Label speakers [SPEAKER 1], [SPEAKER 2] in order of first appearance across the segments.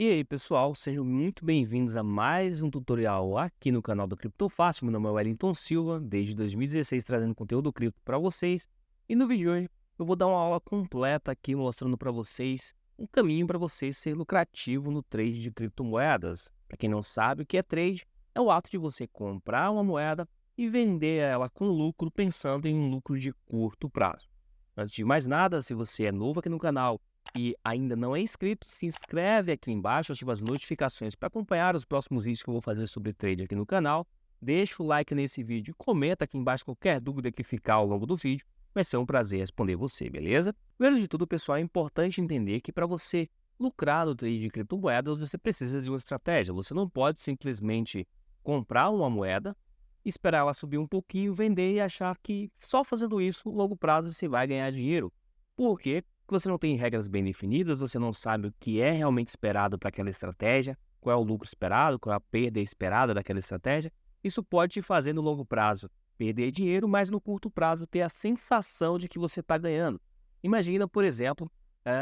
[SPEAKER 1] E aí, pessoal, sejam muito bem-vindos a mais um tutorial aqui no canal do Cripto Fácil. Meu nome é Wellington Silva, desde 2016 trazendo conteúdo cripto para vocês. E no vídeo de hoje eu vou dar uma aula completa aqui mostrando para vocês um caminho para você ser lucrativo no trade de criptomoedas. Para quem não sabe o que é trade, é o ato de você comprar uma moeda e vender ela com lucro, pensando em um lucro de curto prazo. Antes de mais nada, se você é novo aqui no canal e ainda não é inscrito, se inscreve aqui embaixo, ativa as notificações para acompanhar os próximos vídeos que eu vou fazer sobre trade aqui no canal. Deixa o like nesse vídeo e comenta aqui embaixo qualquer dúvida que ficar ao longo do vídeo. Vai ser um prazer responder você, beleza? Primeiro de tudo, pessoal, é importante entender que para você lucrar no trade de criptomoedas, você precisa de uma estratégia. Você não pode simplesmente comprar uma moeda, esperar ela subir um pouquinho, vender e achar que só fazendo isso, no longo prazo, você vai ganhar dinheiro. Por quê? Porque você não tem regras bem definidas, você não sabe o que é realmente esperado para aquela estratégia, qual é o lucro esperado, qual é a perda esperada daquela estratégia. Isso pode te fazer no longo prazo perder dinheiro, mas no curto prazo ter a sensação de que você está ganhando. Imagina, por exemplo,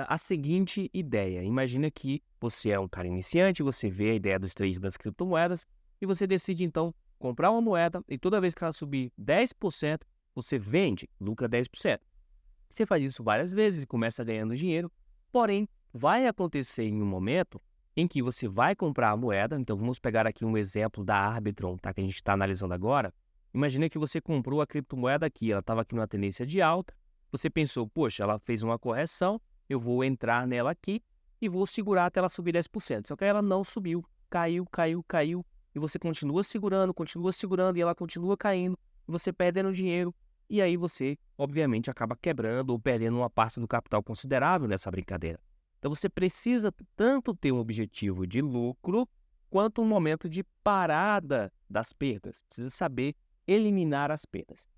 [SPEAKER 1] a seguinte ideia. Imagina que você é um cara iniciante, você vê a ideia dos trades das criptomoedas e você decide então comprar uma moeda e toda vez que ela subir 10%, você vende, lucra 10%. Você faz isso várias vezes e começa ganhando dinheiro, porém, vai acontecer em um momento em que você vai comprar a moeda. Então, vamos pegar aqui um exemplo da Arbitrum, tá, que a gente está analisando agora. Imagina que você comprou a criptomoeda aqui, ela estava aqui numa tendência de alta, você pensou, poxa, ela fez uma correção, eu vou entrar nela aqui e vou segurar até ela subir 10%. Só que ela não subiu, caiu, caiu, caiu, e você continua segurando, e ela continua caindo, e você perdendo dinheiro. E aí você, obviamente, acaba quebrando ou perdendo uma parte do capital considerável nessa brincadeira. Então você precisa tanto ter um objetivo de lucro, quanto um momento de parada das perdas. Precisa saber eliminar as perdas.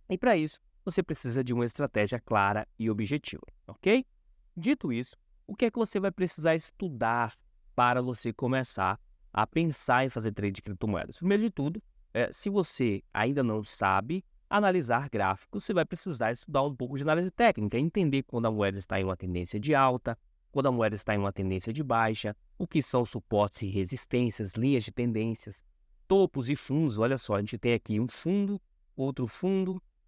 [SPEAKER 1] E para isso, você precisa de uma estratégia clara e objetiva, ok? Dito isso, o que é que você vai precisar estudar para você começar a pensar em fazer trade de criptomoedas? Primeiro de tudo, se você ainda não sabe analisar gráficos, você vai precisar estudar um pouco de análise técnica, entender quando a moeda está em uma tendência de alta, quando a moeda está em uma tendência de baixa, o que são suportes e resistências, linhas de tendências, topos e fundos. Olha só, a gente tem aqui um fundo,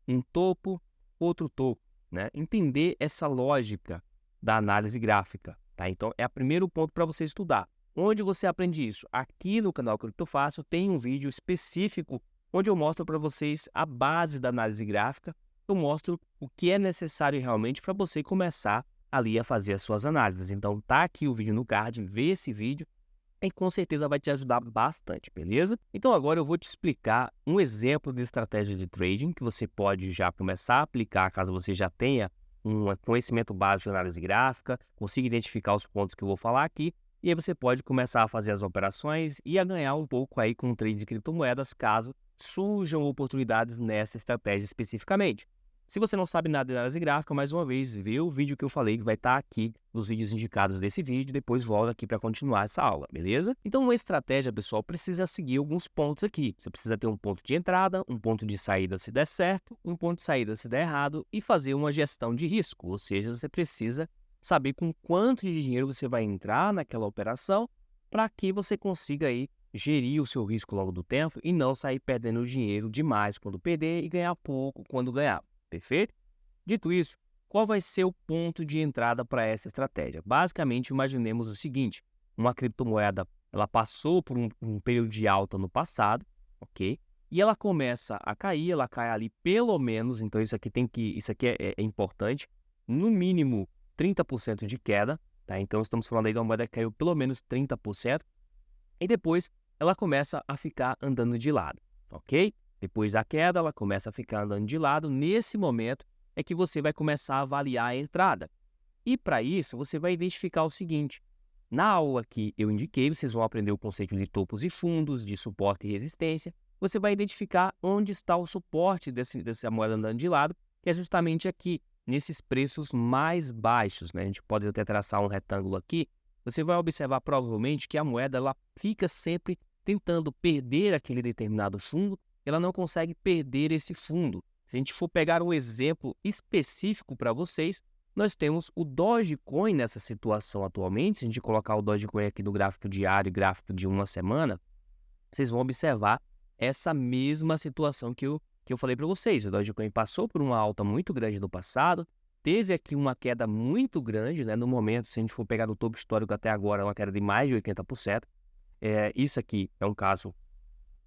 [SPEAKER 1] um topo, outro topo, né? Entender essa lógica da análise gráfica, tá? Então, é o primeiro ponto para você estudar. Onde você aprende isso? Aqui no canal Cripto Fácil tem um vídeo específico onde eu mostro para vocês a base da análise gráfica. Eu mostro o que é necessário realmente para você começar ali a fazer as suas análises. Então, tá aqui o vídeo no card, vê esse vídeo e com certeza vai te ajudar bastante, beleza? Então agora eu vou te explicar um exemplo de estratégia de trading que você pode já começar a aplicar caso você já tenha um conhecimento básico de análise gráfica, consiga identificar os pontos que eu vou falar aqui, e aí você pode começar a fazer as operações e a ganhar um pouco aí com o trade de criptomoedas caso surjam oportunidades nessa estratégia especificamente. Se você não sabe nada de análise gráfica, mais uma vez, vê o vídeo que eu falei, que vai estar aqui nos vídeos indicados desse vídeo, depois volta aqui para continuar essa aula, beleza? Então, uma estratégia, pessoal, precisa seguir alguns pontos aqui. Você precisa ter um ponto de entrada, um ponto de saída se der certo, um ponto de saída se der errado e fazer uma gestão de risco, ou seja, você precisa saber com quanto de dinheiro você vai entrar naquela operação para que você consiga aí gerir o seu risco ao longo do tempo e não sair perdendo dinheiro demais quando perder e ganhar pouco quando ganhar. Perfeito? Dito isso, qual vai ser o ponto de entrada para essa estratégia? Basicamente, imaginemos o seguinte: uma criptomoeda, ela passou por um período de alta no passado, ok? E ela começa a cair, ela cai ali pelo menos, então isso aqui é importante, no mínimo 30% de queda, tá? Então estamos falando aí de uma moeda que caiu pelo menos 30%, e depois ela começa a ficar andando de lado, ok? Depois da queda, ela começa a ficar andando de lado. Nesse momento é que você vai começar a avaliar a entrada. E para isso, você vai identificar o seguinte: na aula que eu indiquei, vocês vão aprender o conceito de topos e fundos, de suporte e resistência. Você vai identificar onde está o suporte dessa moeda andando de lado, que é justamente aqui, nesses preços mais baixos, né? A gente pode até traçar um retângulo aqui. Você vai observar provavelmente que a moeda ela fica sempre tentando perder aquele determinado fundo, ela não consegue perder esse fundo. Se a gente for pegar um exemplo específico para vocês, nós temos o Dogecoin nessa situação atualmente. Se a gente colocar o Dogecoin aqui no gráfico diário e gráfico de uma semana, vocês vão observar essa mesma situação que eu falei para vocês. O Dogecoin passou por uma alta muito grande no passado, teve aqui uma queda muito grande, né? No momento, se a gente for pegar no topo histórico até agora, é uma queda de mais de 80%. Isso aqui é um caso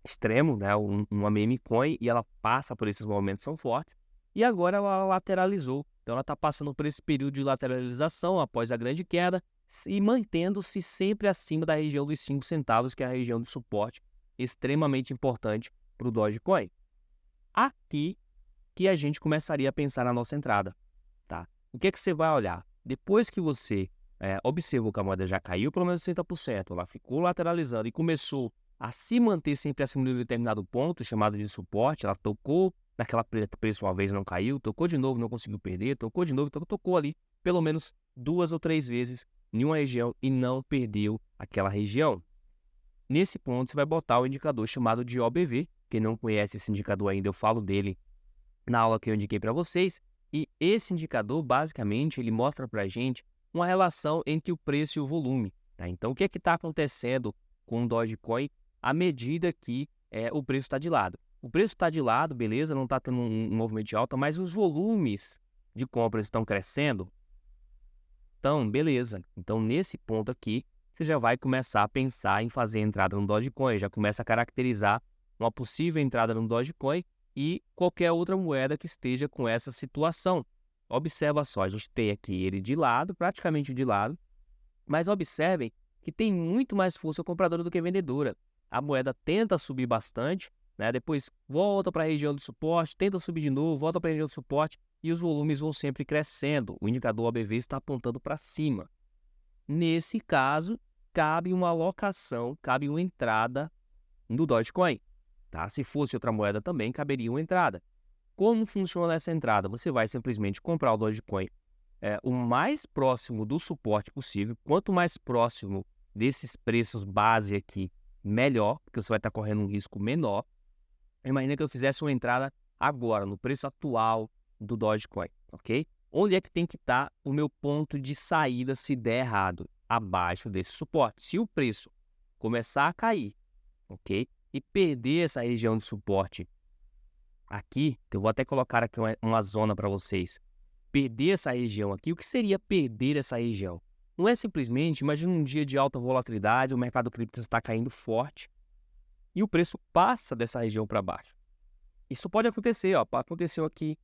[SPEAKER 1] extremo, né? Uma meme coin, e ela passa por esses momentos tão fortes, e agora ela lateralizou. Então ela está passando por esse período de lateralização após a grande queda e mantendo-se sempre acima da região dos 5 centavos, que é a região de suporte extremamente importante para o Dogecoin. Aqui que a gente começaria a pensar na nossa entrada, tá? O que é que você vai olhar? Depois que você observou que a moeda já caiu pelo menos 60%, ela ficou lateralizando e começou a se manter sempre acima de um determinado ponto, chamado de suporte, ela tocou naquela preço uma vez, não caiu, tocou de novo, não conseguiu perder, tocou de novo, tocou ali pelo menos 2 ou 3 vezes em uma região e não perdeu aquela região. Nesse ponto, você vai botar o indicador chamado de OBV. Quem não conhece esse indicador ainda, eu falo dele na aula que eu indiquei para vocês. E esse indicador, basicamente, ele mostra para a gente uma relação entre o preço e o volume. Tá? Então, o que é que está acontecendo com o Dogecoin à medida que o preço está de lado? O preço está de lado, beleza, não está tendo um movimento de alta, mas os volumes de compras estão crescendo. Então, beleza. Então, nesse ponto aqui, você já vai começar a pensar em fazer entrada no Dogecoin, já começa a caracterizar uma possível entrada no Dogecoin e qualquer outra moeda que esteja com essa situação. Observa só, a gente tem aqui ele de lado, praticamente de lado, mas observem que tem muito mais força compradora do que vendedora. A moeda tenta subir bastante, né? Depois volta para a região do suporte, tenta subir de novo, volta para a região do suporte e os volumes vão sempre crescendo. O indicador OBV está apontando para cima. Nesse caso, cabe uma alocação, cabe uma entrada no Dogecoin. Tá? Se fosse outra moeda também, caberia uma entrada. Como funciona essa entrada? Você vai simplesmente comprar o Dogecoin o mais próximo do suporte possível. Quanto mais próximo desses preços base aqui, melhor, porque você vai estar correndo um risco menor. Imagina que eu fizesse uma entrada agora, no preço atual do Dogecoin, ok? Onde é que tem que estar o meu ponto de saída se der errado? Abaixo desse suporte. Se o preço começar a cair, ok? E perder essa região de suporte aqui, eu vou até colocar aqui uma zona para vocês. Perder essa região aqui, o que seria perder essa região? Não é simplesmente, imagina um dia de alta volatilidade, o mercado cripto está caindo forte e o preço passa dessa região para baixo. Isso pode acontecer, ó, aconteceu aqui.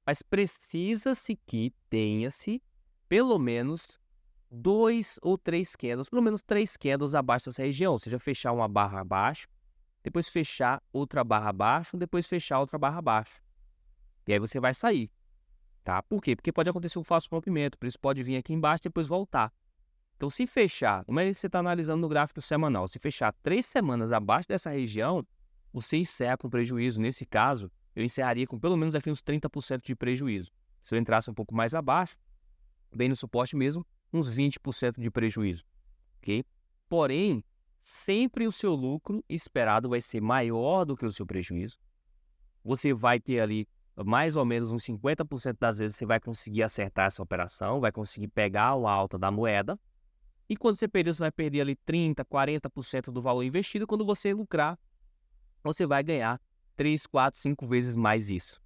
[SPEAKER 1] Mas precisa-se que tenha-se pelo menos 2 ou 3 candles, pelo menos 3 candles abaixo dessa região, ou seja, fechar uma barra abaixo, depois fechar outra barra abaixo, depois fechar outra barra abaixo. E aí você vai sair, tá? Por quê? Porque pode acontecer um falso rompimento, o preço pode vir aqui embaixo e depois voltar. Então, se fechar, como é que você está analisando no gráfico semanal? Se fechar 3 semanas abaixo dessa região, você encerra com prejuízo. Nesse caso, eu encerraria com pelo menos aqui uns 30% de prejuízo. Se eu entrasse um pouco mais abaixo, bem no suporte mesmo, uns 20% de prejuízo, ok? Porém, sempre o seu lucro esperado vai ser maior do que o seu prejuízo. Você vai ter ali mais ou menos uns 50% das vezes você vai conseguir acertar essa operação, vai conseguir pegar uma alta da moeda. E quando você perder, você vai perder ali 30%, 40% do valor investido. Quando você lucrar, você vai ganhar 3, 4, 5 vezes mais isso,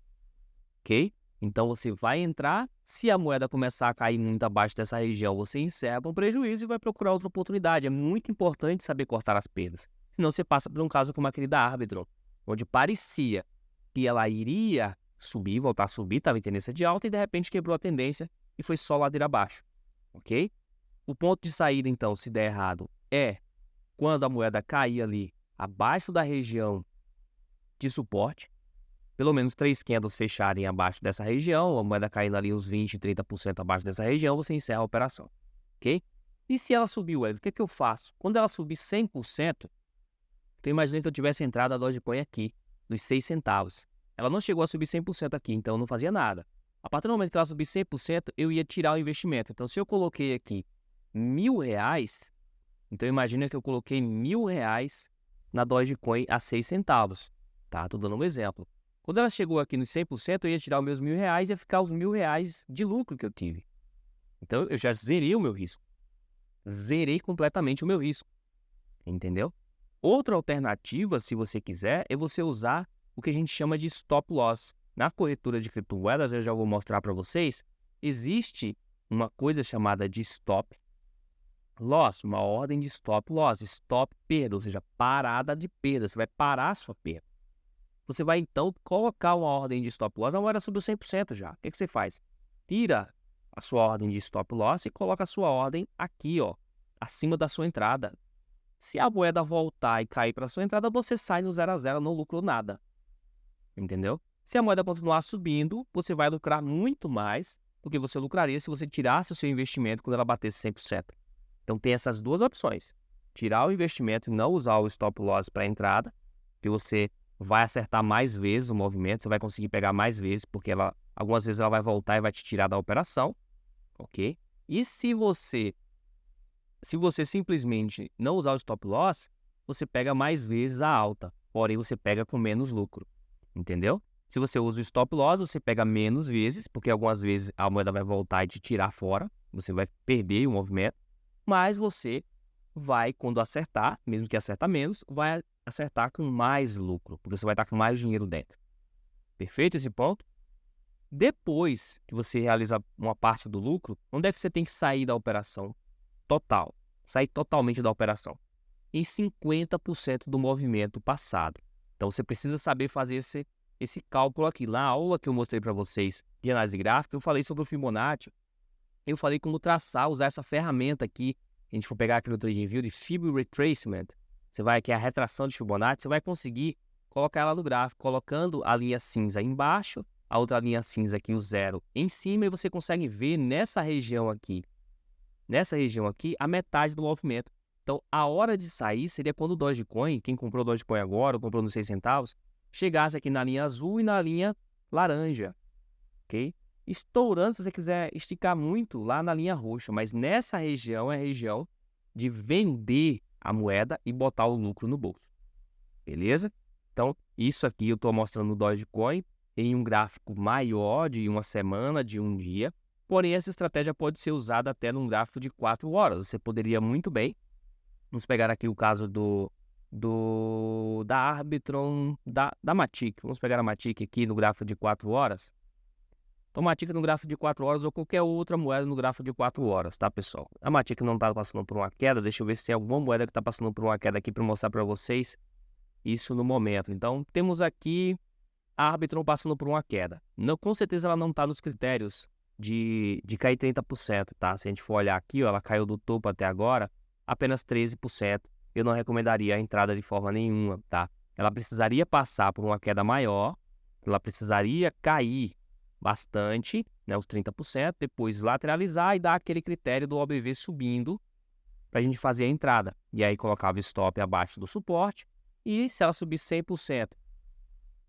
[SPEAKER 1] ok? Então, você vai entrar, se a moeda começar a cair muito abaixo dessa região, você encerra com prejuízo e vai procurar outra oportunidade. É muito importante saber cortar as perdas. Senão, você passa por um caso como aquele da Arbitrum, onde parecia que ela iria subir, voltar a subir, estava em tendência de alta e, de repente, quebrou a tendência e foi só ladeira abaixo, ok? O ponto de saída, então, se der errado, é quando a moeda cair ali abaixo da região de suporte, pelo menos 3 candles fecharem abaixo dessa região, a moeda caindo ali uns 20%, 30% abaixo dessa região, você encerra a operação, ok? E se ela subiu, o que eu faço? Quando ela subir 100%, então imagina que eu tivesse entrado a Dogecoin aqui, nos 6 centavos. Ela não chegou a subir 100% aqui, então eu não fazia nada. A partir do momento que ela subir 100%, eu ia tirar o investimento. Então, se eu coloquei aqui R$1.000, então imagina que eu coloquei R$1.000 na Dogecoin a 6 centavos, tá? Tô dando um exemplo. Quando ela chegou aqui nos 100%, eu ia tirar os meus R$ 1.000 e ia ficar os R$ 1.000 de lucro que eu tive. Então, eu já zerei o meu risco. Zerei completamente o meu risco. Entendeu? Outra alternativa, se você quiser, é você usar o que a gente chama de stop loss. Na corretora de criptomoedas, eu já vou mostrar para vocês, existe uma coisa chamada de stop loss, uma ordem de stop loss, stop perda, ou seja, parada de perda. Você vai parar a sua perda. Você vai, então, colocar uma ordem de stop loss, a moeda subiu 100% já. O que você faz? Tira a sua ordem de stop loss e coloca a sua ordem aqui, ó, acima da sua entrada. Se a moeda voltar e cair para a sua entrada, você sai no 0 a 0, não lucrou nada. Entendeu? Se a moeda continuar subindo, você vai lucrar muito mais do que você lucraria se você tirasse o seu investimento quando ela batesse 100%. Então, tem essas duas opções. Tirar o investimento e não usar o stop loss para a entrada, que você vai acertar mais vezes o movimento, você vai conseguir pegar mais vezes, porque algumas vezes ela vai voltar e vai te tirar da operação, ok? E se você simplesmente não usar o stop loss, você pega mais vezes a alta, porém você pega com menos lucro, entendeu? Se você usa o stop loss, você pega menos vezes, porque algumas vezes a moeda vai voltar e te tirar fora, você vai perder o movimento, mas você vai, quando acertar, mesmo que acerta menos, vai acertar com mais lucro, porque você vai estar com mais dinheiro dentro. Perfeito esse ponto? Depois que você realiza uma parte do lucro, onde é que você tem que sair da operação total? Sair totalmente da operação. Em 50% do movimento passado. Então, você precisa saber fazer esse cálculo aqui. Na aula que eu mostrei para vocês de análise gráfica, eu falei sobre o Fibonacci. Eu falei como traçar, usar essa ferramenta aqui. A gente for pegar aqui no TradingView de Fib Retracement. Você vai aqui a retração de Fibonacci, você vai conseguir colocar ela no gráfico, colocando a linha cinza embaixo, a outra linha cinza aqui, o 0, em cima, e você consegue ver nessa região aqui, a metade do movimento. Então, a hora de sair seria quando o Dogecoin, quem comprou o Dogecoin agora, ou comprou nos 6 centavos, chegasse aqui na linha azul e na linha laranja, ok? Estourando, se você quiser esticar muito, lá na linha roxa, mas nessa região é a região de vender a moeda e botar o lucro no bolso, beleza? Então, isso aqui eu estou mostrando no Dogecoin em um gráfico maior de uma semana, de um dia, porém essa estratégia pode ser usada até num gráfico de 4 horas. Você poderia muito bem, vamos pegar aqui o caso da Arbitrum, da Matic. Vamos pegar a Matic aqui no gráfico de 4 horas. Então, Matic no gráfico de 4 horas ou qualquer outra moeda no gráfico de 4 horas, tá, pessoal? A Matic não está passando por uma queda. Deixa eu ver se tem alguma moeda que está passando por uma queda aqui para mostrar para vocês isso no momento. Então, temos aqui a Arbitrum passando por uma queda. Não, com certeza ela não está nos critérios de cair 30%, tá? Se a gente for olhar aqui, ó, ela caiu do topo até agora, apenas 13%. Eu não recomendaria a entrada de forma nenhuma, tá? Ela precisaria passar por uma queda maior, ela precisaria cair bastante, né, os 30%, depois lateralizar e dar aquele critério do OBV subindo para a gente fazer a entrada. E aí colocava stop abaixo do suporte e se ela subir 100%,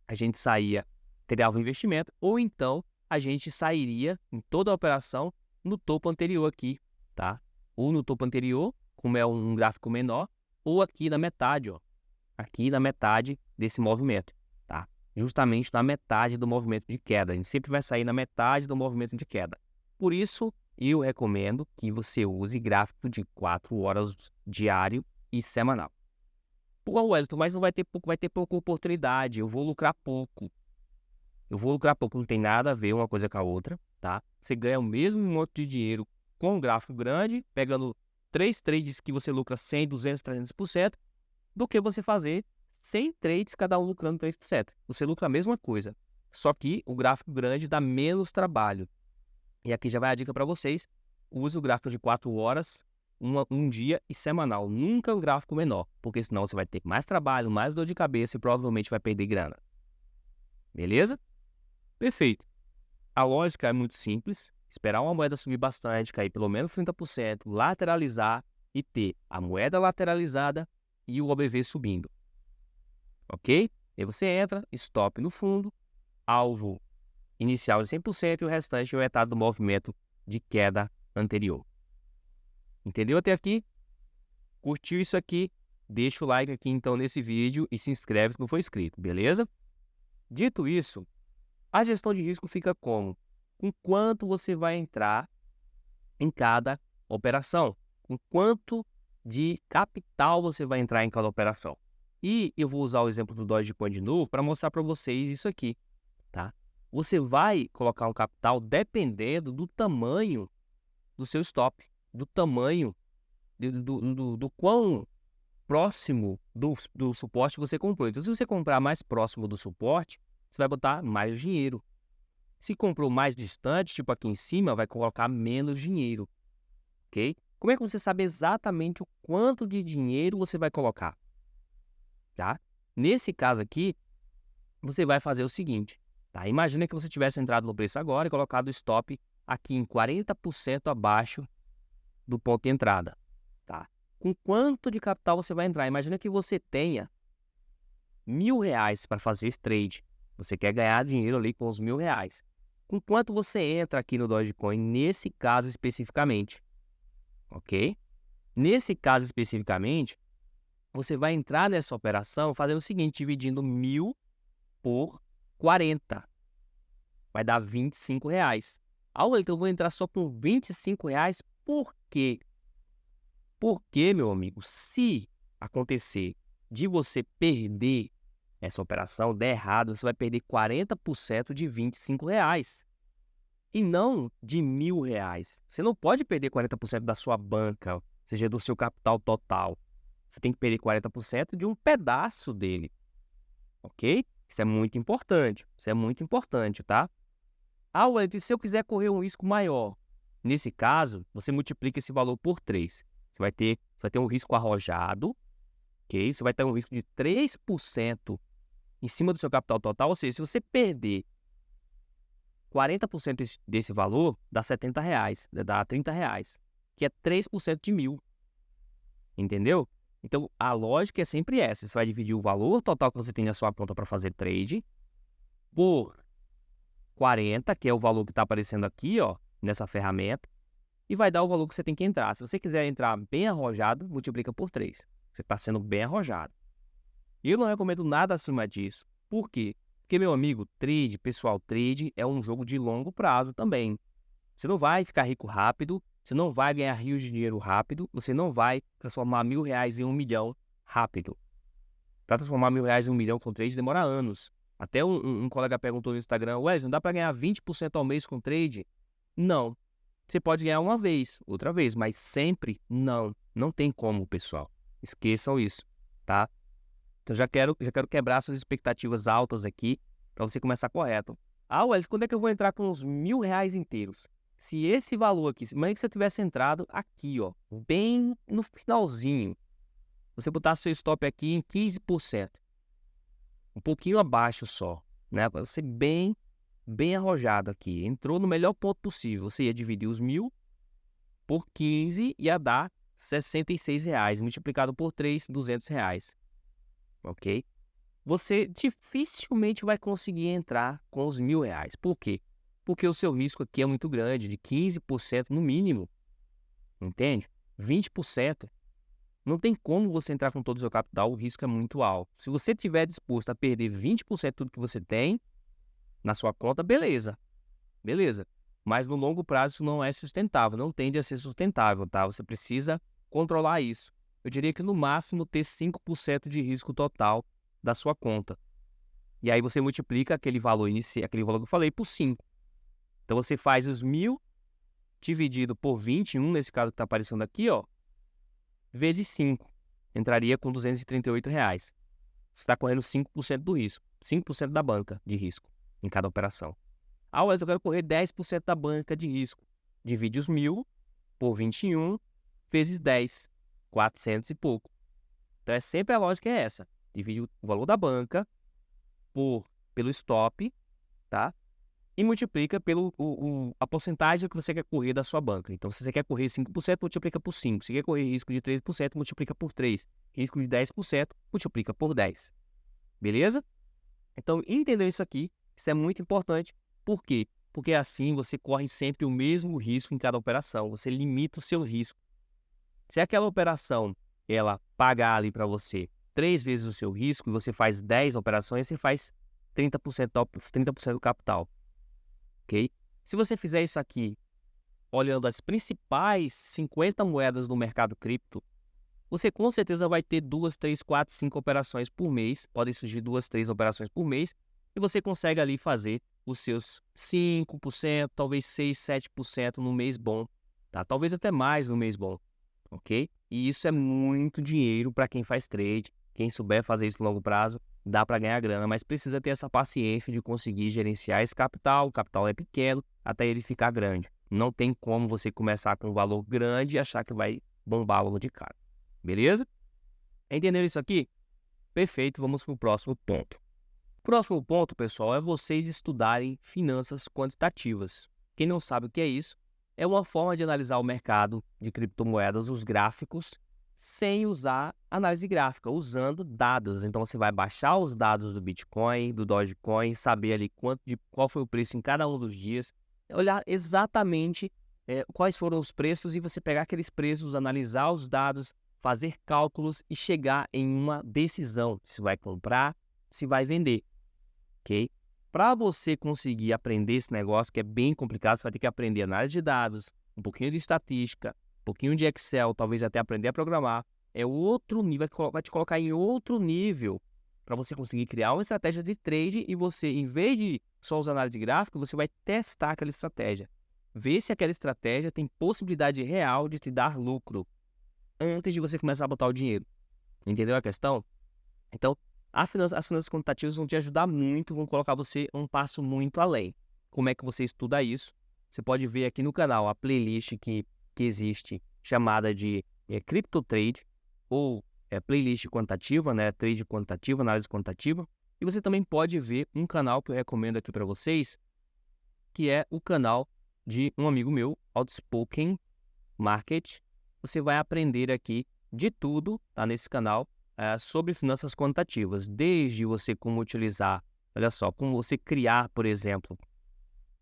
[SPEAKER 1] a gente saía, teria o investimento, ou então a gente sairia em toda a operação no topo anterior aqui, tá? Ou no topo anterior, como é um gráfico menor, ou aqui na metade, ó. Aqui na metade desse movimento, tá? Justamente na metade do movimento de queda. A gente sempre vai sair na metade do movimento de queda. Por isso, eu recomendo que você use gráfico de 4 horas diário e semanal. Pô, Wellington, mas não vai ter pouca oportunidade, eu vou lucrar pouco. Não tem nada a ver uma coisa com a outra, tá? Você ganha o mesmo monte de dinheiro com um gráfico grande, pegando 3 trades que você lucra 100, 200, 300%, do que você fazer 100 trades, cada um lucrando 3%. Você lucra a mesma coisa, só que o gráfico grande dá menos trabalho. E aqui já vai a dica para vocês, use o gráfico de 4 horas, um dia e semanal, nunca um gráfico menor, porque senão você vai ter mais trabalho, mais dor de cabeça e provavelmente vai perder grana. Beleza? Perfeito. A lógica é muito simples, esperar uma moeda subir bastante, cair pelo menos 30%, lateralizar e ter a moeda lateralizada e o OBV subindo. Ok? Aí você entra, stop no fundo, alvo inicial de 100% e o restante é o etapa do movimento de queda anterior. Entendeu até aqui? Curtiu isso aqui? Deixa o like aqui então nesse vídeo e se inscreve se não for inscrito, beleza? Dito isso, a gestão de risco fica como? Com quanto você vai entrar em cada operação, com quanto de capital você vai entrar em cada operação. E eu vou usar o exemplo do Dogecoin de novo para mostrar para vocês isso aqui, tá? Você vai colocar um capital dependendo do tamanho do seu stop, do tamanho, do quão próximo do suporte você comprou. Então, se você comprar mais próximo do suporte, você vai botar mais dinheiro. Se comprou mais distante, tipo aqui em cima, vai colocar menos dinheiro, ok? Como é que você sabe exatamente o quanto de dinheiro você vai colocar, tá? Nesse caso aqui, você vai fazer o seguinte, tá? Imagina que você tivesse entrado no preço agora e colocado o stop aqui em 40% abaixo do ponto de entrada, tá? Com quanto de capital você vai entrar? Imagina que você tenha R$1.000 para fazer esse trade. Você quer ganhar dinheiro ali com os R$1.000. Com quanto você entra aqui no Dogecoin nesse caso especificamente, ok? Nesse caso especificamente, você vai entrar nessa operação fazendo o seguinte, dividindo 1.000 por 40. Vai dar R$25. Então eu vou entrar só com R$25. Por quê? Porque, meu amigo, se acontecer de você perder essa operação, der errado, você vai perder 40% de R$25. E não de R$1.000. Você não pode perder 40% da sua banca, ou seja, do seu capital total. Você tem que perder 40% de um pedaço dele, ok? Isso é muito importante, tá? E se eu quiser correr um risco maior? Nesse caso, você multiplica esse valor por 3. Você vai ter um risco arrojado, ok? Você vai ter um risco de 3% em cima do seu capital total, ou seja, se você perder 40% desse valor, dá R$70, dá R$30, que é 3% de 1.000, entendeu? Então, a lógica é sempre essa, você vai dividir o valor total que você tem na sua conta para fazer trade por 40, que é o valor que está aparecendo aqui, ó, nessa ferramenta, e vai dar o valor que você tem que entrar. Se você quiser entrar bem arrojado, multiplica por 3. Você está sendo bem arrojado. E eu não recomendo nada acima disso. Por quê? Porque, meu amigo, trade é um jogo de longo prazo também. Você não vai ficar rico rápido, você não vai ganhar rios de dinheiro rápido, você não vai transformar R$1.000 em 1 milhão rápido. Para transformar R$1.000 em 1 milhão com trade demora anos. Até um colega perguntou no Instagram, Wesley, não dá para ganhar 20% ao mês com trade? Não. Você pode ganhar uma vez, outra vez, mas sempre não. Não tem como, pessoal. Esqueçam isso, tá? Então já quero quebrar suas expectativas altas aqui para você começar correto. Wesley, quando é que eu vou entrar com os R$1.000 inteiros? Se esse valor aqui, imagina que você tivesse entrado aqui, ó, bem no finalzinho, você botar seu stop aqui em 15%, um pouquinho abaixo só, né? Para ser bem arrojado aqui. Entrou no melhor ponto possível. Você ia dividir os 1.000 por 15, ia dar R$66, multiplicado por 3, R$200, ok? Você dificilmente vai conseguir entrar com os R$1.000. Por quê? Porque o seu risco aqui é muito grande, de 15% no mínimo, entende? 20%. Não tem como você entrar com todo o seu capital, o risco é muito alto. Se você estiver disposto a perder 20% de tudo que você tem na sua conta, beleza. Mas no longo prazo isso não é sustentável, não tende a ser sustentável, tá? Você precisa controlar isso. Eu diria que no máximo ter 5% de risco total da sua conta. E aí você multiplica aquele valor inicial, aquele valor que eu falei, por 5. Então você faz os 1.000 dividido por 21, nesse caso que está aparecendo aqui, ó, vezes 5. Entraria com R$238. Você está correndo 5% do risco. 5% da banca de risco em cada operação. Eu quero correr 10% da banca de risco. Divide os 1.000 por 21 vezes 10. 400 e pouco. Então sempre a lógica é essa. Divide o valor da banca pelo stop, tá? E multiplica a porcentagem que você quer correr da sua banca. Então, se você quer correr 5%, multiplica por 5. Se quer correr risco de 3%, multiplica por 3. Risco de 10%, multiplica por 10. Beleza? Então, entendeu isso aqui? Isso é muito importante. Por quê? Porque assim você corre sempre o mesmo risco em cada operação. Você limita o seu risco. Se aquela operação, ela pagar ali para você 3 vezes o seu risco e você faz 10 operações, você faz 30% do capital, ok? Se você fizer isso aqui, olhando as principais 50 moedas do mercado cripto, você com certeza vai ter 2, 3, 4, 5 operações por mês. Podem surgir 2, 3 operações por mês. E você consegue ali fazer os seus 5%, talvez 6, 7% no mês bom. Tá? Talvez até mais no mês bom. Ok? E isso é muito dinheiro para quem faz trade. Quem souber fazer isso no longo prazo, dá para ganhar grana. Mas precisa ter essa paciência de conseguir gerenciar esse capital. O capital é pequeno até ele ficar grande. Não tem como você começar com um valor grande e achar que vai bombar logo de cara. Beleza? Entenderam isso aqui? Perfeito, vamos para o próximo ponto. O próximo ponto, pessoal, é vocês estudarem finanças quantitativas. Quem não sabe o que é isso, é uma forma de analisar o mercado de criptomoedas, os gráficos, sem usar análise gráfica, usando dados. Então, você vai baixar os dados do Bitcoin, do Dogecoin, saber ali qual foi o preço em cada um dos dias, olhar exatamente quais foram os preços e você pegar aqueles preços, analisar os dados, fazer cálculos e chegar em uma decisão se vai comprar, se vai vender, ok? Para você conseguir aprender esse negócio, que é bem complicado, você vai ter que aprender análise de dados, um pouquinho de estatística, um pouquinho de Excel, talvez até aprender a programar. É outro nível, vai te colocar em outro nível para você conseguir criar uma estratégia de trade e você, em vez de só usar análise gráfica, você vai testar aquela estratégia. Ver se aquela estratégia tem possibilidade real de te dar lucro antes de você começar a botar o dinheiro. Entendeu a questão? Então, as finanças quantitativas vão te ajudar muito, vão colocar você um passo muito além. Como é que você estuda isso? Você pode ver aqui no canal a playlist que existe, chamada de Crypto Trade, ou playlist quantitativa, né? Trade quantitativo, análise quantitativa. E você também pode ver um canal que eu recomendo aqui para vocês, que é o canal de um amigo meu, Outspoken Market. Você vai aprender aqui de tudo, tá, nesse canal, sobre finanças quantitativas, desde você como utilizar, olha só, como você criar, por exemplo,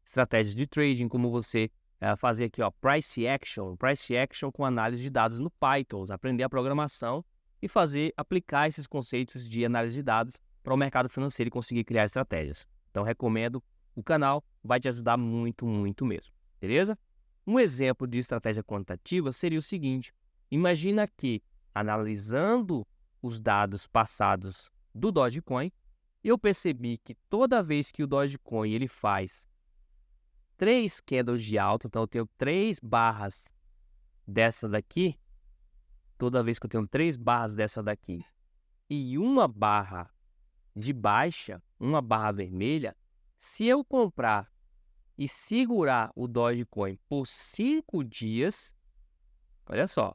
[SPEAKER 1] estratégias de trading, como você fazer aqui, ó, price action com análise de dados no Python, aprender a programação e aplicar esses conceitos de análise de dados para o mercado financeiro e conseguir criar estratégias. Então, recomendo o canal, vai te ajudar muito, muito mesmo, beleza? Um exemplo de estratégia quantitativa seria o seguinte: imagina que, analisando os dados passados do Dogecoin, eu percebi que toda vez que o Dogecoin ele faz 3 candles de alta, então eu tenho 3 barras dessa daqui, toda vez que eu tenho 3 barras dessa daqui e uma barra de baixa, uma barra vermelha, se eu comprar e segurar o Dogecoin por 5 dias, olha só,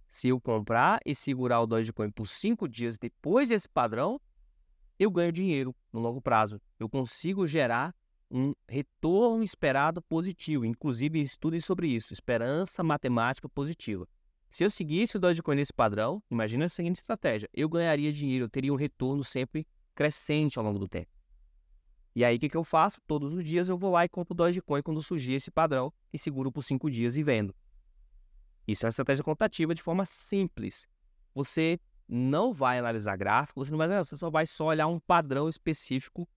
[SPEAKER 1] se eu comprar e segurar o Dogecoin por 5 dias depois desse padrão, eu ganho dinheiro no longo prazo. Eu consigo gerar um retorno esperado positivo. Inclusive, estudem sobre isso, esperança matemática positiva. Se eu seguisse o Dogecoin nesse padrão, imagina a seguinte estratégia: eu ganharia dinheiro, eu teria um retorno sempre crescente ao longo do tempo. E aí, o que eu faço? Todos os dias eu vou lá e compro o Dogecoin quando surgir esse padrão e seguro por 5 dias e vendo. Isso é uma estratégia quantitativa de forma simples. Você não vai analisar gráfico, você só vai olhar um padrão específico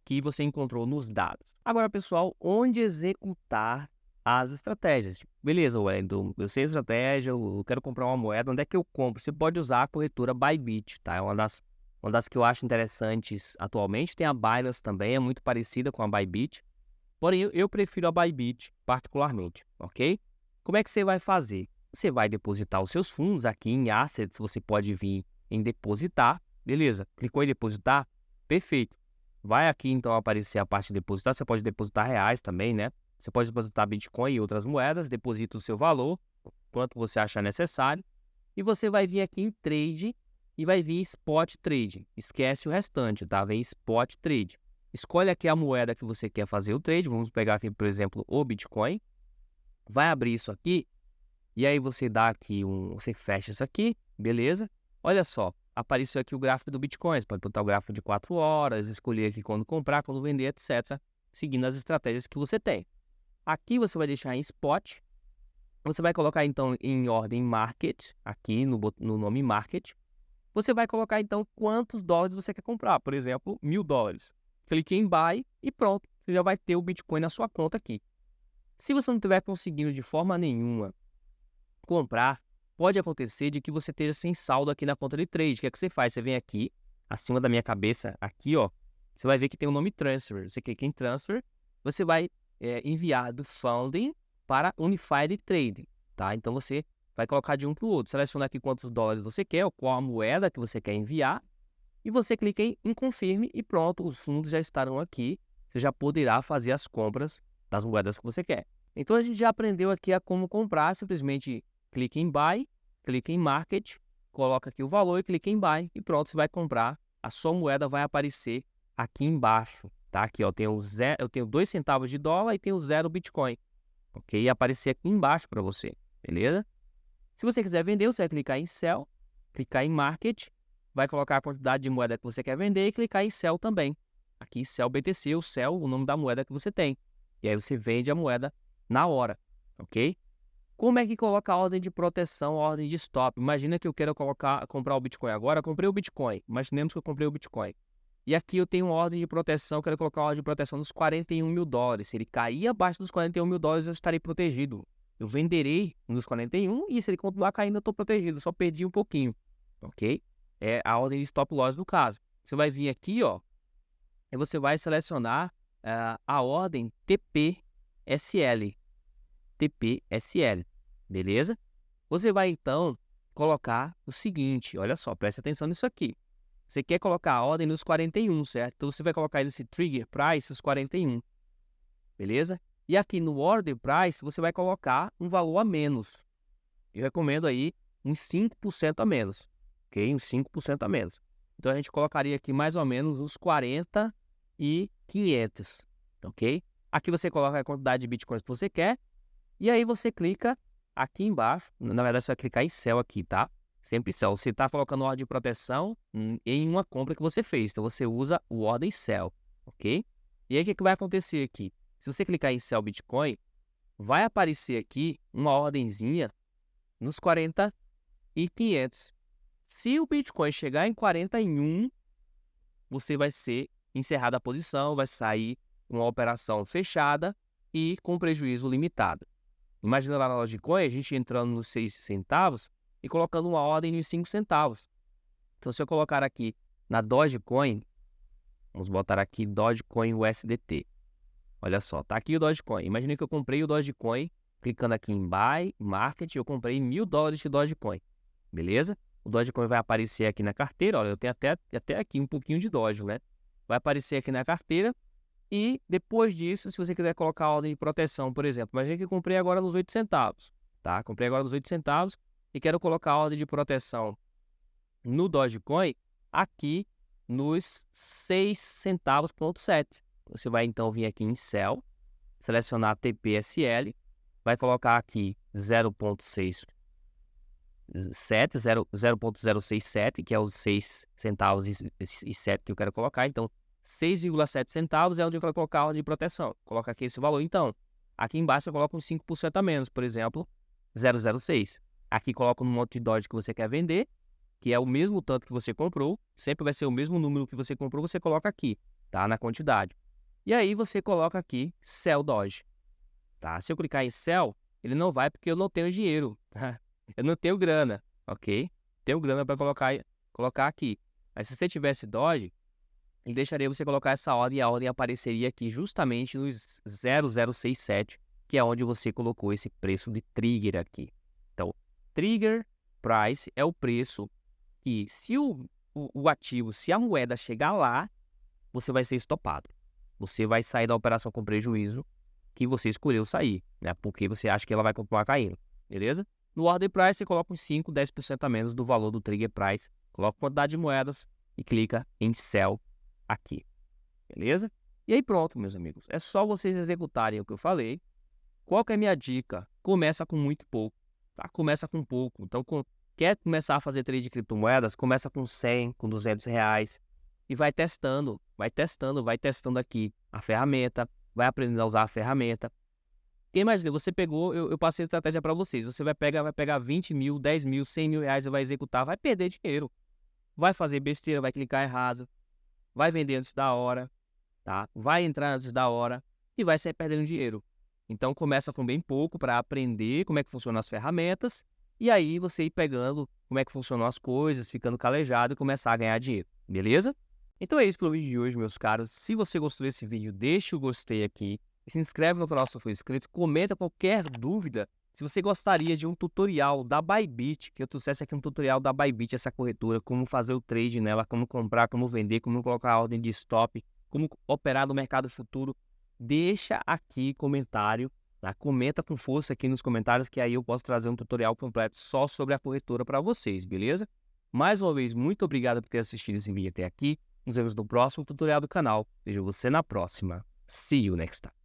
[SPEAKER 1] que você encontrou nos dados. Agora, pessoal, onde executar as estratégias? Beleza, Wellington, eu sei a estratégia, eu quero comprar uma moeda, onde é que eu compro? Você pode usar a corretora Bybit, tá? É uma das que eu acho interessantes atualmente. Tem a Binance também, é muito parecida com a Bybit. Porém, eu prefiro a Bybit particularmente, ok? Como é que você vai fazer? Você vai depositar os seus fundos aqui em Assets, você pode vir em depositar, beleza? Clicou em depositar? Perfeito. Vai aqui então aparecer a parte de depositar, você pode depositar reais também, né? Você pode depositar Bitcoin e outras moedas, deposita o seu valor, quanto você achar necessário, e você vai vir aqui em Trade e vai vir Spot Trade. Esquece o restante, tá? Vem Spot Trade. Escolhe aqui a moeda que você quer fazer o trade. Vamos pegar aqui, por exemplo, o Bitcoin. Vai abrir isso aqui. E aí você dá aqui você fecha isso aqui, beleza? Olha só, apareceu aqui o gráfico do Bitcoin. Você pode botar o gráfico de 4 horas, escolher aqui quando comprar, quando vender, etc. Seguindo as estratégias que você tem. Aqui você vai deixar em Spot. Você vai colocar então em ordem Market, aqui no nome Market. Você vai colocar então quantos dólares você quer comprar. Por exemplo, $1.000. clique em Buy e pronto, você já vai ter o Bitcoin na sua conta aqui. Se você não estiver conseguindo de forma nenhuma comprar, pode acontecer de que você esteja sem saldo aqui na conta de trade. O que é que você faz? Você vem aqui, acima da minha cabeça, aqui, ó, você vai ver que tem o nome Transfer. Você clica em Transfer, você vai enviar do Funding para Unified Trading, tá? Então você vai colocar de um para o outro. Seleciona aqui quantos dólares você quer, ou qual a moeda que você quer enviar, e você clica em Confirme e pronto, os fundos já estarão aqui. Você já poderá fazer as compras das moedas que você quer. Então a gente já aprendeu aqui a como comprar, simplesmente clique em Buy, clique em Market, coloca aqui o valor e clique em Buy e pronto, você vai comprar. A sua moeda vai aparecer aqui embaixo, tá? Aqui, ó, eu tenho 2 centavos de dólar e tenho 0 Bitcoin, ok? E aparecer aqui embaixo para você, beleza? Se você quiser vender, você vai clicar em Sell, clicar em Market, vai colocar a quantidade de moeda que você quer vender e clicar em Sell também. Aqui, Sell BTC, o Sell, o nome da moeda que você tem. E aí você vende a moeda na hora, ok? Como é que coloca a ordem de proteção, a ordem de stop? Imagina que eu quero comprar o Bitcoin agora, eu comprei o Bitcoin. Imaginemos que eu comprei o Bitcoin. E aqui eu tenho uma ordem de proteção, quero colocar uma ordem de proteção nos 41 mil dólares. Se ele cair abaixo dos 41 mil dólares, eu estarei protegido. Eu venderei nos 41 e se ele continuar caindo, eu estou protegido. Só perdi um pouquinho, ok? É a ordem de stop loss no caso. Você vai vir aqui, ó, e você vai selecionar a ordem TPSL. TPSL, beleza? Você vai então colocar o seguinte, olha só, preste atenção nisso aqui. Você quer colocar a ordem nos 41, certo? Então você vai colocar aí nesse Trigger Price os 41, beleza? E aqui no Order Price você vai colocar um valor a menos. Eu recomendo aí uns 5% a menos, ok? Uns 5% a menos. Então a gente colocaria aqui mais ou menos uns 40 e 500, ok? Aqui você coloca a quantidade de Bitcoins que você quer. E aí você clica aqui embaixo, na verdade você vai clicar em Sell aqui, tá? Sempre Sell. Você está colocando ordem de proteção em uma compra que você fez, então você usa o ordem Sell, ok? E aí o que vai acontecer aqui? Se você clicar em Sell Bitcoin, vai aparecer aqui uma ordenzinha nos 40 e 500. Se o Bitcoin chegar em 41, você vai ser encerrada a posição, vai sair com a operação fechada e com prejuízo limitado. Imagina lá na Dogecoin, a gente entrando nos 6 centavos e colocando uma ordem nos 5 centavos. Então, se eu colocar aqui na Dogecoin, vamos botar aqui Dogecoin USDT. Olha só, tá aqui o Dogecoin. Imagina que eu comprei o Dogecoin, clicando aqui em Buy, Market, eu comprei $1.000 de Dogecoin, beleza? O Dogecoin vai aparecer aqui na carteira, olha, eu tenho até aqui um pouquinho de Doge, né? Vai aparecer aqui na carteira. E depois disso, se você quiser colocar a ordem de proteção, por exemplo, imagina que eu comprei agora nos 8 centavos, tá? Comprei agora nos 8 centavos e quero colocar a ordem de proteção no Dogecoin aqui nos 6 centavos,7. Você vai então vir aqui em Sell, selecionar TPSL, vai colocar aqui 0,067, que é os 6 centavos e 7 que eu quero colocar. Então, 6,7 centavos é onde eu quero colocar a ordem de proteção. Coloca aqui esse valor, então. Aqui embaixo eu coloco uns 5% a menos, por exemplo, 0,06. Aqui coloco no monte de Doge que você quer vender, que é o mesmo tanto que você comprou. Sempre vai ser o mesmo número que você comprou, você coloca aqui, tá? Na quantidade. E aí você coloca aqui Sell Doge, tá? Se eu clicar em Sell, ele não vai porque eu não tenho dinheiro, tá? Eu não tenho grana, ok? Tenho grana para colocar aqui. Mas se você tivesse Doge, ele deixaria você colocar essa ordem e a ordem apareceria aqui justamente nos 0,067, que é onde você colocou esse preço de trigger aqui. Então, trigger price é o preço que se o ativo, se a moeda chegar lá, você vai ser estopado. Você vai sair da operação com prejuízo que você escolheu sair, né? Porque você acha que ela vai continuar caindo, beleza? No order price, você coloca uns 5, 10% a menos do valor do trigger price, coloca a quantidade de moedas e clica em Sell aqui, beleza? E aí pronto, meus amigos, é só vocês executarem o que eu falei. Qual que é a minha dica? Começa com muito pouco, tá? Começa com pouco. Então, quer começar a fazer trade de criptomoedas? Começa com 100, com R$200 e vai testando aqui a ferramenta, vai aprendendo a usar a ferramenta. Porque imagina, você pegou, eu passei a estratégia para vocês, você vai pegar 20 mil, 10 mil, 100 mil reais e vai executar, vai perder dinheiro, vai fazer besteira, vai clicar errado, vai vender antes da hora, tá? Vai entrar antes da hora e vai sair perdendo dinheiro. Então começa com bem pouco para aprender como é que funcionam as ferramentas e aí você ir pegando como é que funcionam as coisas, ficando calejado e começar a ganhar dinheiro, beleza? Então é isso pelo vídeo de hoje, meus caros. Se você gostou desse vídeo, deixa o gostei aqui, se inscreve no canal se não for inscrito, comenta qualquer dúvida. Se você gostaria de um tutorial da Bybit, que eu trouxesse aqui um tutorial da Bybit, essa corretora, como fazer o trade nela, como comprar, como vender, como colocar a ordem de stop, como operar no mercado futuro, deixa aqui comentário, tá? Comenta com força aqui nos comentários que aí eu posso trazer um tutorial completo só sobre a corretora para vocês, beleza? Mais uma vez, muito obrigado por ter assistido esse vídeo até aqui. Nos vemos no próximo tutorial do canal. Vejo você na próxima. See you next time.